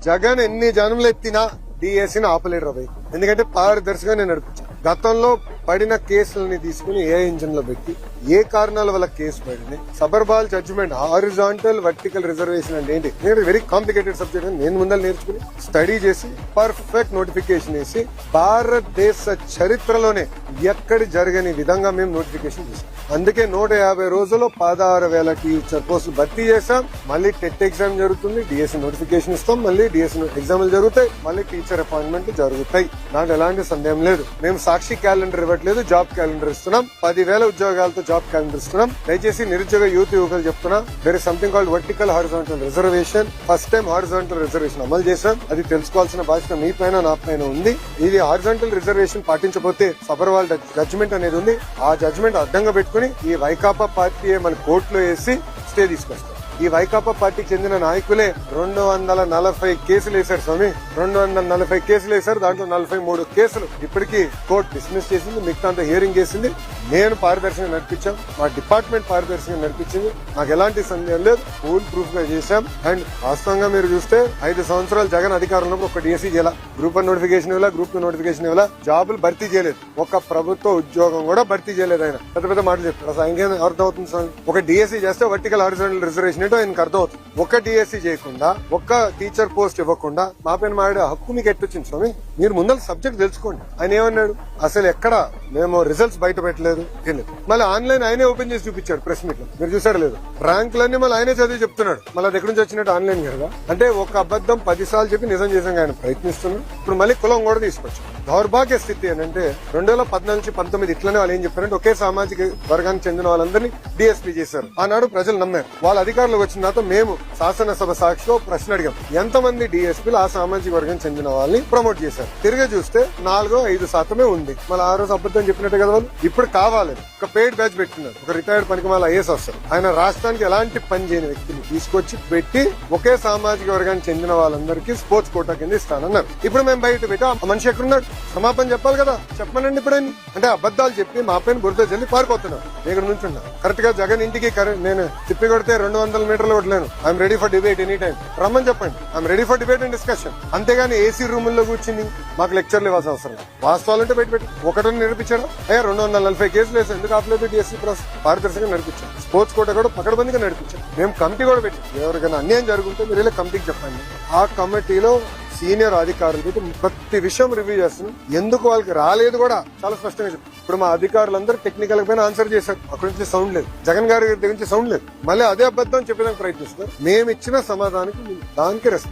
జగన్ ఎన్ని జనంలు ఎత్తినా డిఎస్సీని ఆపలేడు రాబోయ్. ఎందుకంటే పారదర్శకంగా నేను నడిపించాను. గతంలో పడిన కేసులని తీసుకుని ఏ ఇంజిన్ లో పెట్టి ఏ కారణాల వల్ల కేసు పడింది, సబర్బాల్ జడ్జిమెంట్, హారిజాంటల్ వర్టికల్ రిజర్వేషన్ అంటే ఏంటి, వెరీ కాంప్లికేటెడ్ సబ్జెక్ట్ అని నేను ముందర నేర్చుకుని స్టడీ చేసి పర్ఫెక్ట్ నోటిఫికేషన్ వేసి భారతదేశ చరిత్రలోనే ఎక్కడి జరగని విధంగా మేము నోటిఫికేషన్ చేసాం. అందుకే 150 రోజుల్లో 16,000 టీచర్ పోస్టులు భర్తీ చేశాం. మళ్ళీ టెట్ ఎగ్జామ్ జరుగుతుంది, డిఎస్సీ నోటిఫికేషన్ ఇస్తాం, మళ్ళీ డిఎస్సీ ఎగ్జామ్లు జరుగుతాయి, మళ్ళీ టీచర్ అపాయింట్మెంట్ జరుగుతాయి. దాంట్లో ఎలాంటి సందేహం లేదు. మేము సాక్షి క్యాలెండర్ ఇవ్వట్లేదు, జాబ్ క్యాలెండర్ ఇస్తున్నాం. 10,000 ఉద్యోగాలతో జాబ్ క్యాలెండర్ ఇస్తున్నాం. దయచేసి నిరుద్యోగ యువకులు చెప్తున్నా, there is something called vertical horizontal reservation. First time horizontal reservation అమలు చేశాం. అది తెలుసుకోవాల్సిన బాధ్యత మీ పైన నా పైన ఉంది. ఇది హారిజాంటల్ రిజర్వేషన్ పాటించకపోతే సబర్వాల్ జడ్జిమెంట్ అనేది ఉంది. ఆ జడ్జిమెంట్ అడ్డంగా పెట్టుకుని ఈ వైకాపా పార్టీ మన కోర్టులో వేసి స్టే తీసుకొస్తాం. ఈ వైకాపా పార్టీకి చెందిన నాయకులే 240 కేసులు వేశారు స్వామి. 240 కేసులు వేశారు. దాంట్లో 43 కేసులు ఇప్పటికీ కోర్టు డిస్మిస్ చేసింది. మిగతా అంతా హియరింగ్ చేసింది. నేను పారదర్శకంగా నడిపించాం, మా డిపార్ట్మెంట్ పారదర్శకంగా నడిపించింది. నాకు ఎలాంటి సందేహం లేదు. ఫుల్ ప్రూఫ్ గా చేశాం. అండ్ వాస్తవంగా మీరు చూస్తే 5 సంవత్సరాలు జగన్ అధికారంలో ఒక డిఎస్సీ చేయాల, గ్రూప్ 1 నోటిఫికేషన్ ఇవ్వాల, గ్రూప్ 2 నోటిఫికేషన్ ఇవ్వాల, జాబులు భర్తీ చేయలేదు. ఒక ప్రభుత్వ ఉద్యోగం కూడా భర్తీ చేయలేదు. ఆయన పెద్ద పెద్ద మాటలు చెప్తారు. అసలు ఆయనకేం అర్థం అవుతుంది సార్? ఒక డిఎస్సీ చేస్తే వర్టికల్ హారిజాంటల్ రిజర్వేషన్ ఏంటో ఆయనకు అర్థం అవుతుంది. ఒక డిఎస్సీ చేయకుండా, ఒక్క టీచర్ పోస్ట్ ఇవ్వకుండా మా పైన మాడే హక్కు మీకు ఎట్టొచ్చింది స్వామి? మీరు ముందర సబ్జెక్ట్ తెలుసుకోండి. ఆయన ఏమన్నాడు? అసలు ఎక్కడ మేము రిజల్ట్స్ బయట పెట్టలేదు, మళ్ళీ ఆన్లైన్ ఆయనే ఓపెన్ చేసి చూపించాడు ప్రెస్ మీట్ లో. మీరు చూసాడు లేదు? ర్యాంకులన్నీ మళ్ళీ ఆయనే చదివి చెప్తున్నాడు. మళ్ళీ అది ఎక్కడి నుంచి వచ్చినట్టు ఆన్లైన్ కదా. అంటే ఒక అబద్ధం 10 సార్లు చెప్పి నిజం చేసాం ఆయన ప్రయత్నిస్తున్నాడు. ఇప్పుడు మళ్ళీ కులం కూడా తీసుకొచ్చాడు. దౌర్భాగ్య స్థితి ఏంటంటే 2014 నుంచి 19 ఇట్లనే వాళ్ళు ఏం చెప్పారంటే ఒకే సామాజిక వర్గానికి చెందిన వాళ్ళందరినీ డిఎస్పీ చేశారు. ఆనాడు ప్రజలు నమ్మారు. వాళ్ళ అధికారులకు వచ్చిన తర్వాత మేము శాసనసభ సాక్షిలో ప్రశ్న అడిగాం, ఎంతమంది డిఎస్పీలు ఆ సామాజిక వర్గం చెందిన వాళ్ళని ప్రమోట్ చేశారు? తిరిగి చూస్తే 4-5% ఉంది. మళ్ళీ ఆ రోజు అబద్ధం చెప్పినట్టే కదా వాళ్ళు. ఇప్పుడు కావాలి ఒక పెయిడ్ బ్యాచ్ పెట్టినారు. ఒక రిటైర్డ్ పనికిమాల ఐఏఎస్ వస్తారు. ఆయన రాష్ట్రానికి ఎలాంటి పని చేయని వ్యక్తిని తీసుకొచ్చి పెట్టి ఒకే సామాజిక వర్గానికి చెందిన వాళ్ళందరికీ స్పోర్ట్స్ కోటా కింద ఇస్తానన్నారు. ఇప్పుడు మేము బయట పెట్టి ఆ మనిషి ఎక్కడున్నాడు? క్షమాపణ చెప్పాలి కదా. చెప్పమనండి. ఇప్పుడైనా అంటే అబద్దాలు చెప్పి మా పైన బురద జల్లి పారిపోతున్నారు. ఇక్కడ నుంచి కరెక్ట్ గా జగన్ ఇంటికి నేను తిప్పి కొడితే 200 మీటర్లు కొట్టలేను. I'm ready for debate any time. రమ్మని చెప్పండి. I'm ready for debate and discussion. అంతేగాని ఏసీ రూముల్లో కూర్చుని మాకు లెక్చర్లు ఇవ్వాల్సిన అవసరం లేదు. వాస్తవాలంటే బయట పెట్టి ఒకటని నిరూపించాడు. 240 కేసులు వేసి ఎందుకు ఆపలేదు? డిఎస్సీ పారదర్శకంగా నడిపించాం. స్పోర్ట్స్ కోట కూడా పకడ్బందీగా నడిపించాం. మేము కమిటీ కూడా పెట్టాం. ఎవరికైనా అన్యాయం జరుగుతుంటే మీరు ఇలా కమిటీకి చెప్పండి. ఆ కమిటీలో సీనియర్ అధికారులు ప్రతి విషయం రివ్యూ చేస్తున్నాం. ఎందుకు వాళ్ళకి రాలేదు కూడా చాలా స్పష్టంగా చెప్పారు. ఇప్పుడు మా అధికారులందరూ టెక్నికల్ పైన ఆన్సర్ చేశారు. అక్కడి నుంచి సౌండ్ లేదు. జగన్ గారి దగ్గర నుంచి సౌండ్ లేదు. మళ్ళీ అదే అబద్ధం చెప్పడానికి ప్రయత్నిస్తున్నారు. మేము ఇచ్చిన సమాధానానికి దానికి రెస్పాన్స్